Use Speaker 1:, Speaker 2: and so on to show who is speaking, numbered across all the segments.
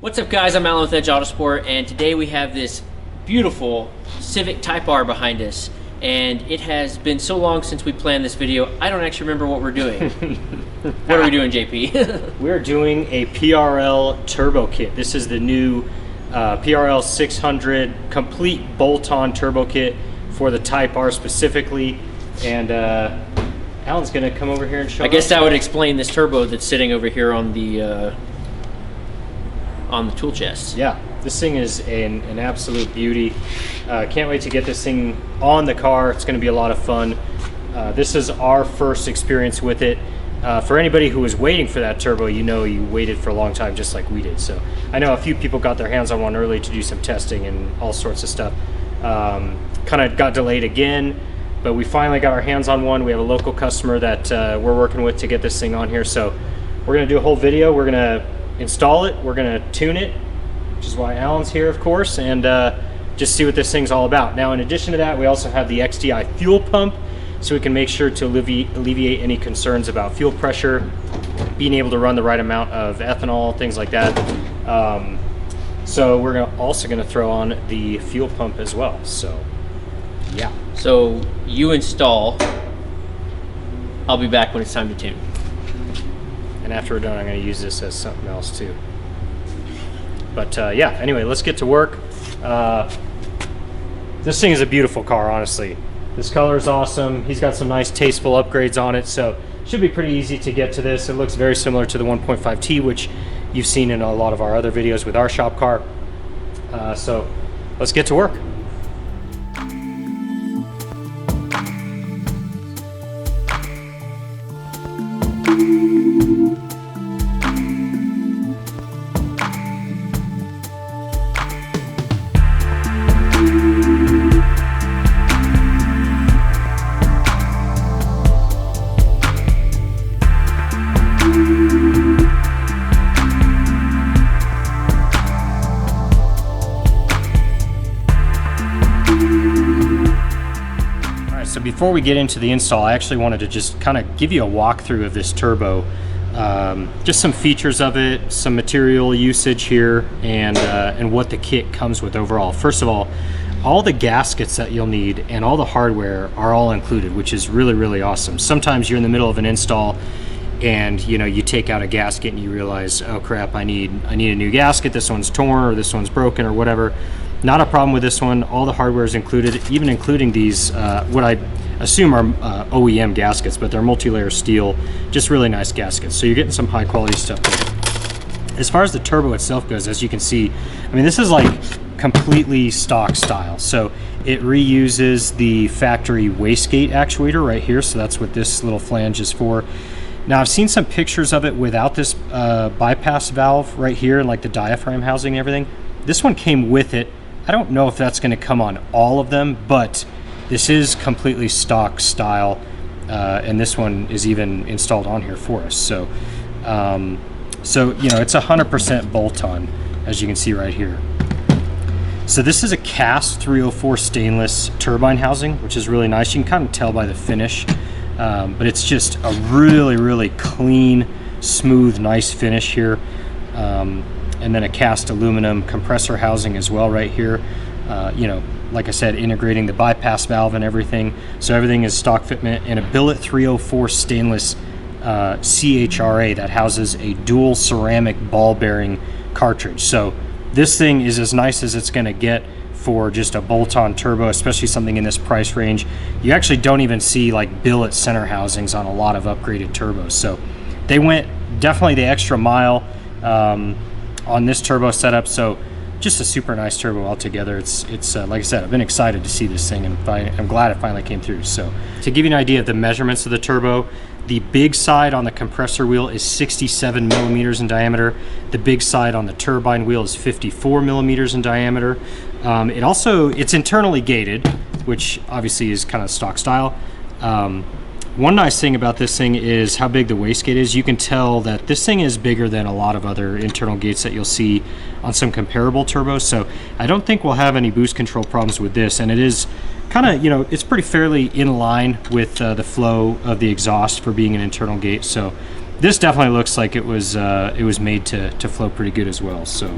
Speaker 1: What's up guys, I'm Alan with Edge Autosport, and today we have this beautiful Civic Type-R behind us. And it has been so long since we planned this video, I don't actually remember what we're doing. What are we doing, JP?
Speaker 2: We're doing a PRL turbo kit. This is the new PRL 600 complete bolt-on turbo kit for the Type-R specifically. And Alan's gonna come over here and show us.
Speaker 1: I guess that would explain this turbo that's sitting over here on the tool chest.
Speaker 2: Yeah, this thing is an absolute beauty. Can't wait to get this thing on the car. It's going to be a lot of fun. This is our first experience with it. For anybody who was waiting for that turbo, you know you waited for a long time just like we did. So I know a few people got their hands on one early to do some testing and all sorts of stuff. Kind of got delayed again, but we finally got our hands on one. We have a local customer that we're working with to get this thing on here. So we're going to do a whole video. We're going to install it, we're going to tune it, which is why Alan's here, of course, and just see what this thing's all about. Now, in addition to that, we also have the XDI fuel pump, so we can make sure to alleviate any concerns about fuel pressure, being able to run the right amount of ethanol, things like that. So we're also going to throw on the fuel pump as well. So, yeah.
Speaker 1: So you install, I'll be back when it's time to tune.
Speaker 2: And after we're done, I'm going to use this as something else too. But yeah, anyway, let's get to work. This thing is a beautiful car, honestly. This color is awesome. He's got some nice tasteful upgrades on it, so it should be pretty easy to get to this. It looks very similar to the 1.5T, which you've seen in a lot of our other videos with our shop car. So let's get to work. So before we get into the install, I actually wanted to just kind of give you a walkthrough of this turbo. Just some features of it, some material usage here, and what the kit comes with overall. First of all the gaskets that you'll need and all the hardware are all included, which is really, really awesome. Sometimes you're in the middle of an install and you take out a gasket and you realize, oh crap, I need a new gasket, this one's torn or this one's broken or whatever. Not a problem with this one. All the hardware is included, even including these, what I assume are OEM gaskets, but they're multi-layer steel, just really nice gaskets. So you're getting some high quality stuff there. As far as the turbo itself goes, as you can see, I mean, this is like completely stock style. So it reuses the factory wastegate actuator right here. So that's what this little flange is for. Now I've seen some pictures of it without this bypass valve right here, and like the diaphragm housing and everything. This one came with it. I don't know if that's going to come on all of them, but this is completely stock style, and this one is even installed on here for us. So, it's 100% bolt-on, as you can see right here. So this is a cast 304 stainless turbine housing, which is really nice. You can kind of tell by the finish, but it's just a really, really clean, smooth, nice finish here. And then a cast aluminum compressor housing as well right here. Like I said, integrating the bypass valve and everything. So everything is stock fitment, and a billet 304 stainless CHRA that houses a dual ceramic ball bearing cartridge. So this thing is as nice as it's going to get for just a bolt-on turbo, especially something in this price range. You actually don't even see like billet center housings on a lot of upgraded turbos. So they went definitely the extra mile on this turbo setup. So just a super nice turbo altogether. It's like I said, I've been excited to see this thing, and I'm glad it finally came through. So to give you an idea of the measurements of the turbo, the big side on the compressor wheel is 67 millimeters in diameter. The big side on the turbine wheel is 54 millimeters in diameter. It's internally gated, which obviously is kind of stock style. One nice thing about this thing is how big the wastegate is. You can tell that this thing is bigger than a lot of other internal gates that you'll see on some comparable turbos. So I don't think we'll have any boost control problems with this. And it is kind of, it's pretty fairly in line with the flow of the exhaust for being an internal gate. So this definitely looks like it was made to flow pretty good as well. So.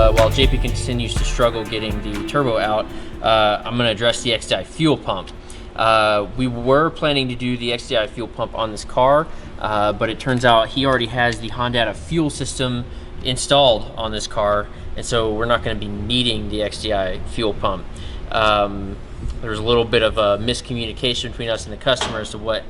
Speaker 1: While JP continues to struggle getting the turbo out, I'm going to address the XDI fuel pump. We were planning to do the XDI fuel pump on this car, but it turns out he already has the Hondata fuel system installed on this car, and so we're not going to be needing the XDI fuel pump. There's a little bit of a miscommunication between us and the customer as to what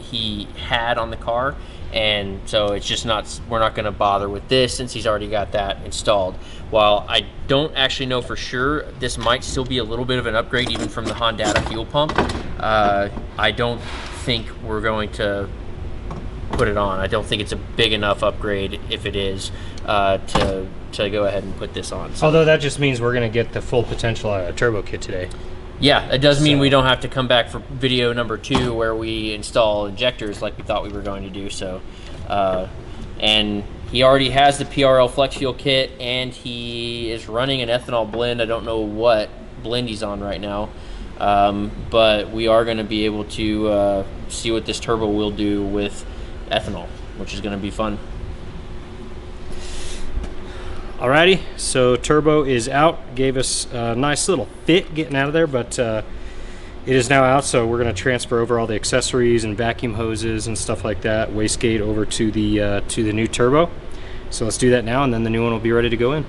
Speaker 1: he had on the car, and so it's just we're not going to bother with this since he's already got that installed. While I don't actually know for sure, this might still be a little bit of an upgrade even from the Hondata fuel pump. I don't think we're going to put it on. I don't think it's a big enough upgrade, if it is, to go ahead and put this on. So,
Speaker 2: although that just means we're going to get the full potential out of turbo kit today.
Speaker 1: Yeah, it does mean we don't have to come back for video number 2 where we install injectors like we thought we were going to do. So, and he already has the PRL flex fuel kit, and he is running an ethanol blend. I don't know what blend he's on right now, but we are going to be able to see what this turbo will do with ethanol, which is going to be fun.
Speaker 2: Alrighty, so turbo is out. Gave us a nice little fit getting out of there, but it is now out, so we're going to transfer over all the accessories and vacuum hoses and stuff like that, wastegate over to the new turbo. So let's do that now, and then the new one will be ready to go in.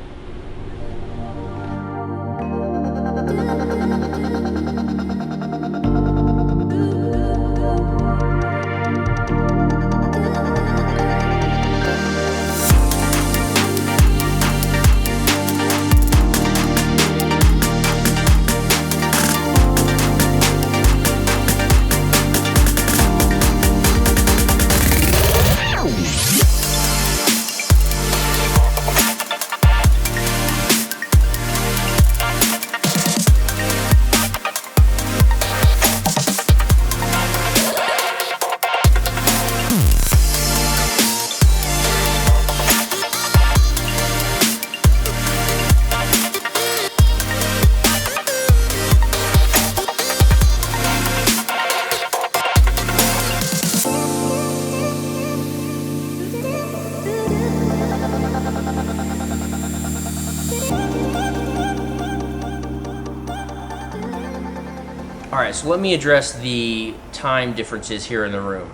Speaker 1: Alright, so let me address the time differences here in the room.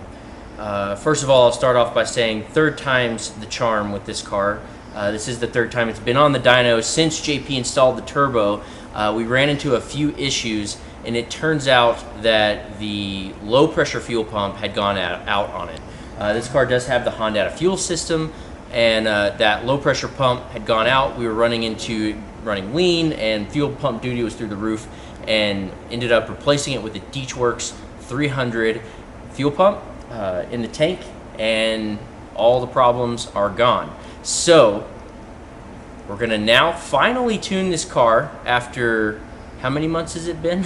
Speaker 1: First of all, I'll start off by saying third time's the charm with this car. This is the third time it's been on the dyno since JP installed the turbo. We ran into a few issues, and it turns out that the low pressure fuel pump had gone out on it. This car does have the Hondata fuel system, and that low pressure pump had gone out. We were running lean, and fuel pump duty was through the roof, and ended up replacing it with a Deechworks 300 fuel pump in the tank, and all the problems are gone. So we're gonna now finally tune this car after, how many months has it been?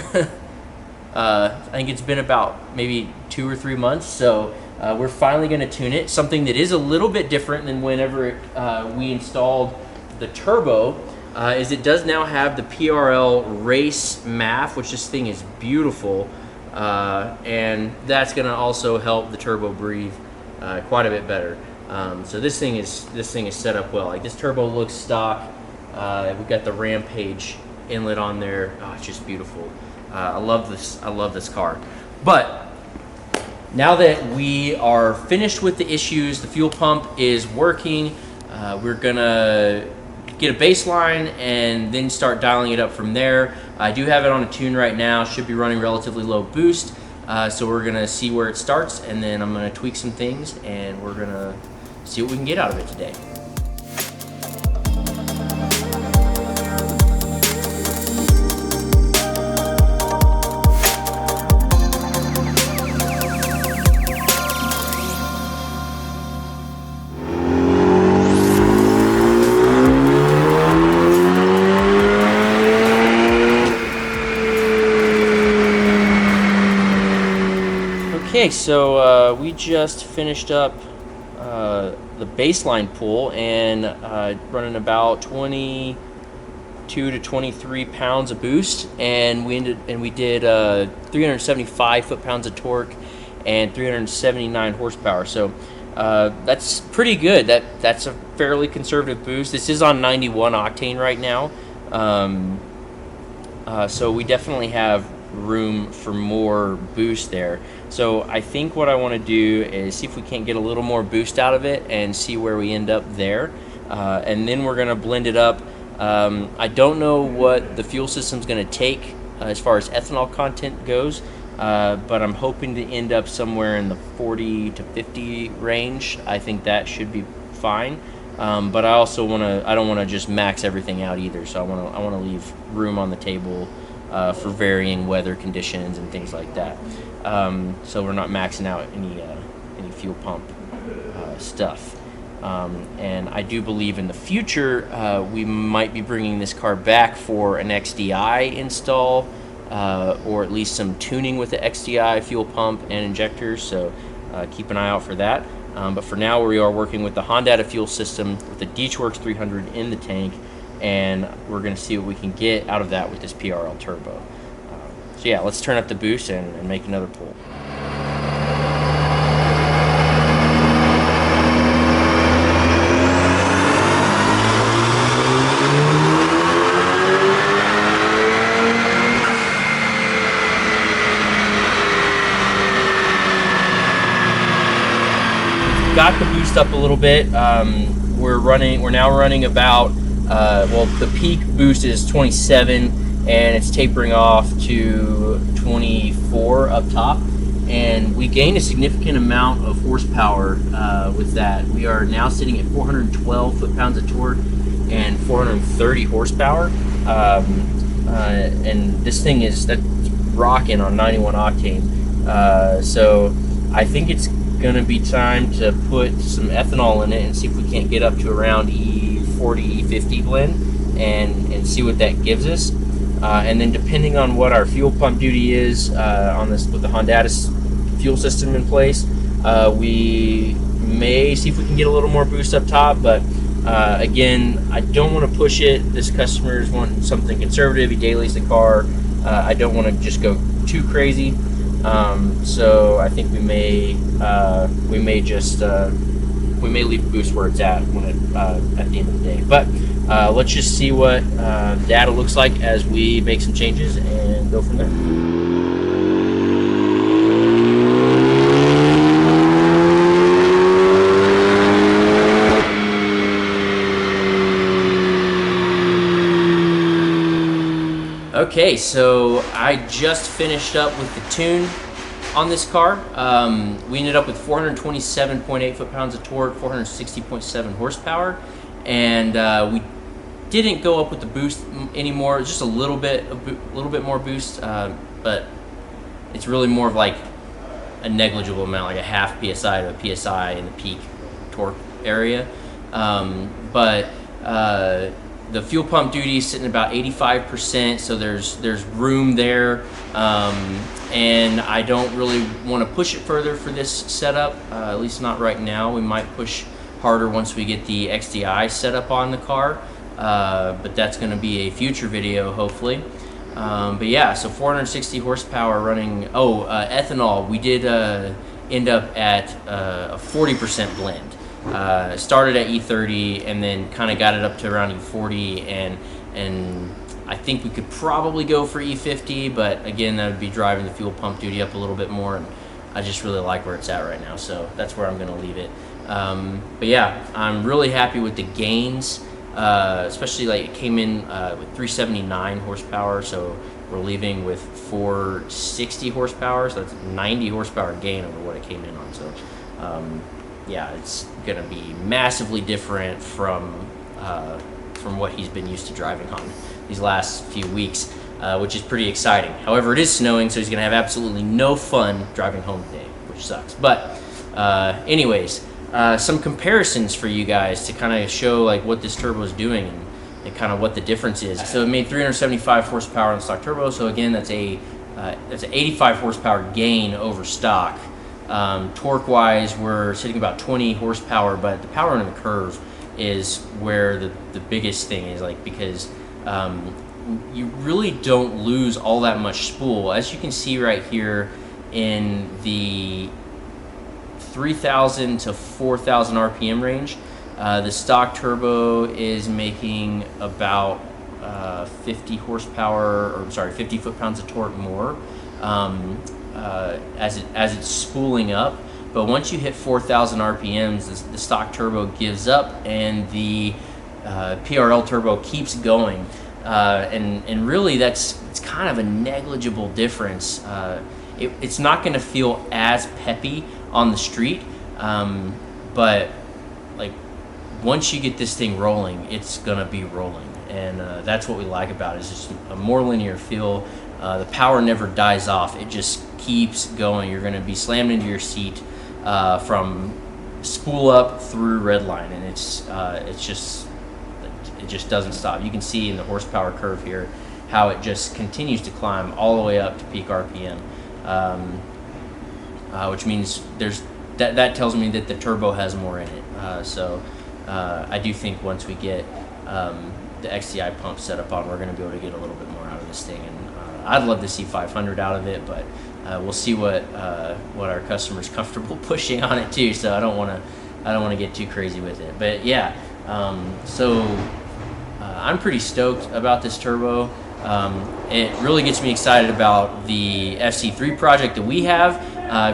Speaker 1: I think it's been about maybe 2 or 3 months. So we're finally gonna tune it. Something that is a little bit different than whenever we installed the turbo is it does now have the PRL race MAF, which this thing is beautiful, and that's going to also help the turbo breathe quite a bit better. So this thing is set up well. Like, this turbo looks stock. We've got the Rampage inlet on there. Oh, it's just beautiful. I love this car. But now that we are finished with the issues, the fuel pump is working. We're gonna get a baseline and then start dialing it up from there. I do have it on a tune right now, should be running relatively low boost. So we're gonna see where it starts, and then I'm gonna tweak some things, and we're gonna see what we can get out of it today. Okay, so we just finished up the baseline pull and running about 22 to 23 pounds of boost, and we did 375 foot-pounds of torque and 379 horsepower. So that's pretty good. That's a fairly conservative boost. This is on 91 octane right now, so we definitely have room for more boost there. So I think what I want to do is see if we can't get a little more boost out of it and see where we end up there, and then we're going to blend it up. I don't know what the fuel system's going to take as far as ethanol content goes, but I'm hoping to end up somewhere in the 40 to 50 range. I think that should be fine, but I also I don't want to just max everything out either, so I want to leave room on the table for varying weather conditions and things like that. So we're not maxing out any fuel pump stuff. And I do believe in the future we might be bringing this car back for an XDI install, or at least some tuning with the XDI fuel pump and injectors. So keep an eye out for that. But for now, we are working with the Hondata fuel system with the DeechWorks 300 in the tank, and we're going to see what we can get out of that with this PRL turbo. So yeah, let's turn up the boost and make another pull. Got the boost up a little bit. We're now running about well, the peak boost is 27, and it's tapering off to 24 up top, and we gained a significant amount of horsepower with that. We are now sitting at 412 foot-pounds of torque and 430 horsepower, and this thing that's rocking on 91 octane. So I think it's going to be time to put some ethanol in it and see if we can't get up to around E40, E50 blend and see what that gives us. And then depending on what our fuel pump duty is on this with the Hondata fuel system in place, we may see if we can get a little more boost up top. But again, I don't want to push it. This customer's wanting something conservative. He dailies the car. I don't want to just go too crazy. So I think we may leave boost where it's at when at the end of the day. But let's just see what the data looks like as we make some changes and go from there. Okay, so I just finished up with the tune on this car. We ended up with 427.8 foot-pounds of torque, 460.7 horsepower, and we didn't go up with the boost anymore. Just a little bit more boost, but it's really more of like a negligible amount, like a half PSI to a PSI in the peak torque area. But the fuel pump duty is sitting about 85%, so there's room there, and I don't really want to push it further for this setup, at least not right now. We might push harder once we get the XDI set up on the car, but that's going to be a future video, hopefully. But yeah, so 460 horsepower running. Ethanol, we did end up at a 40% blend. Started at E30 and then kind of got it up to around E40, and I think we could probably go for E50, but again, that would be driving the fuel pump duty up a little bit more, and I just really like where it's at right now, so that's where I'm going to leave it. But yeah, I'm really happy with the gains especially like it came in with 379 horsepower, so we're leaving with 460 horsepower, so that's 90 horsepower gain over what it came in on. So yeah, it's gonna be massively different from what he's been used to driving on these last few weeks, which is pretty exciting. However, it is snowing, so he's gonna have absolutely no fun driving home today, which sucks. But anyways, some comparisons for you guys to kind of show like what this turbo is doing and kind of what the difference is. So it made 375 horsepower on stock turbo. So again, that's an 85 horsepower gain over stock. Torque-wise, we're sitting about 20 horsepower, but the power under the curve is where the biggest thing is, like, because you really don't lose all that much spool. As you can see right here in the 3,000 to 4,000 RPM range, the stock turbo is making about 50 foot-pounds of torque more as it's spooling up. But once you hit 4,000 RPMs, the stock turbo gives up, and the PRL turbo keeps going. And really, it's kind of a negligible difference. It's not going to feel as peppy on the street, but like once you get this thing rolling, it's going to be rolling, and that's what we like about it. It's just a more linear feel. The power never dies off; it just keeps going. You're going to be slammed into your seat from spool up through red line, and it just doesn't stop. You can see in the horsepower curve here how it just continues to climb all the way up to peak RPM, which means that tells me that the turbo has more in it. So I do think once we get the XDI pump set up on, we're going to be able to get a little bit more out of this thing, and I'd love to see 500 out of it, but we'll see what our customer's comfortable pushing on it too. So I don't want to get too crazy with it. But yeah, I'm pretty stoked about this turbo. It really gets me excited about the FC3 project that we have,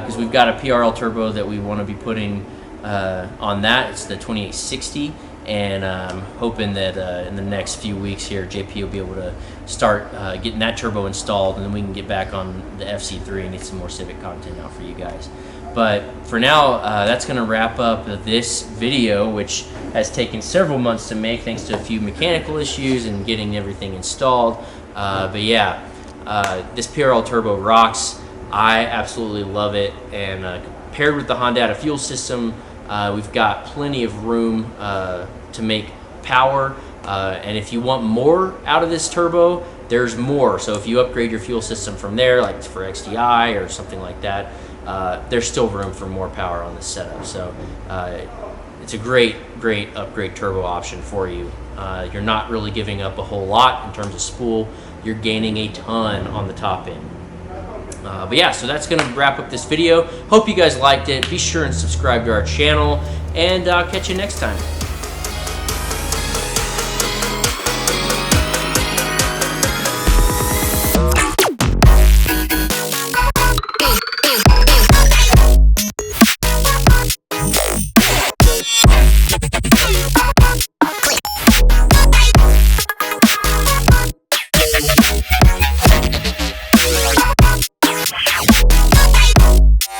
Speaker 1: because we've got a PRL turbo that we want to be putting on that. It's the 2860, and I'm hoping that in the next few weeks here, JP will be able to start getting that turbo installed, and then we can get back on the FC3 and get some more Civic content out for you guys. But for now, that's going to wrap up this video, which has taken several months to make thanks to a few mechanical issues and getting everything installed. But yeah, this PRL turbo rocks. I absolutely love it, and paired with the Hondata fuel system, we've got plenty of room to make power. And if you want more out of this turbo, there's more. So if you upgrade your fuel system from there, like for XDI or something like that, there's still room for more power on this setup. So it's a great upgrade turbo option for you. You're not really giving up a whole lot in terms of spool. You're gaining a ton on the top end. But yeah, so that's going to wrap up this video. Hope you guys liked it. Be sure and subscribe to our channel, and I'll catch you next time.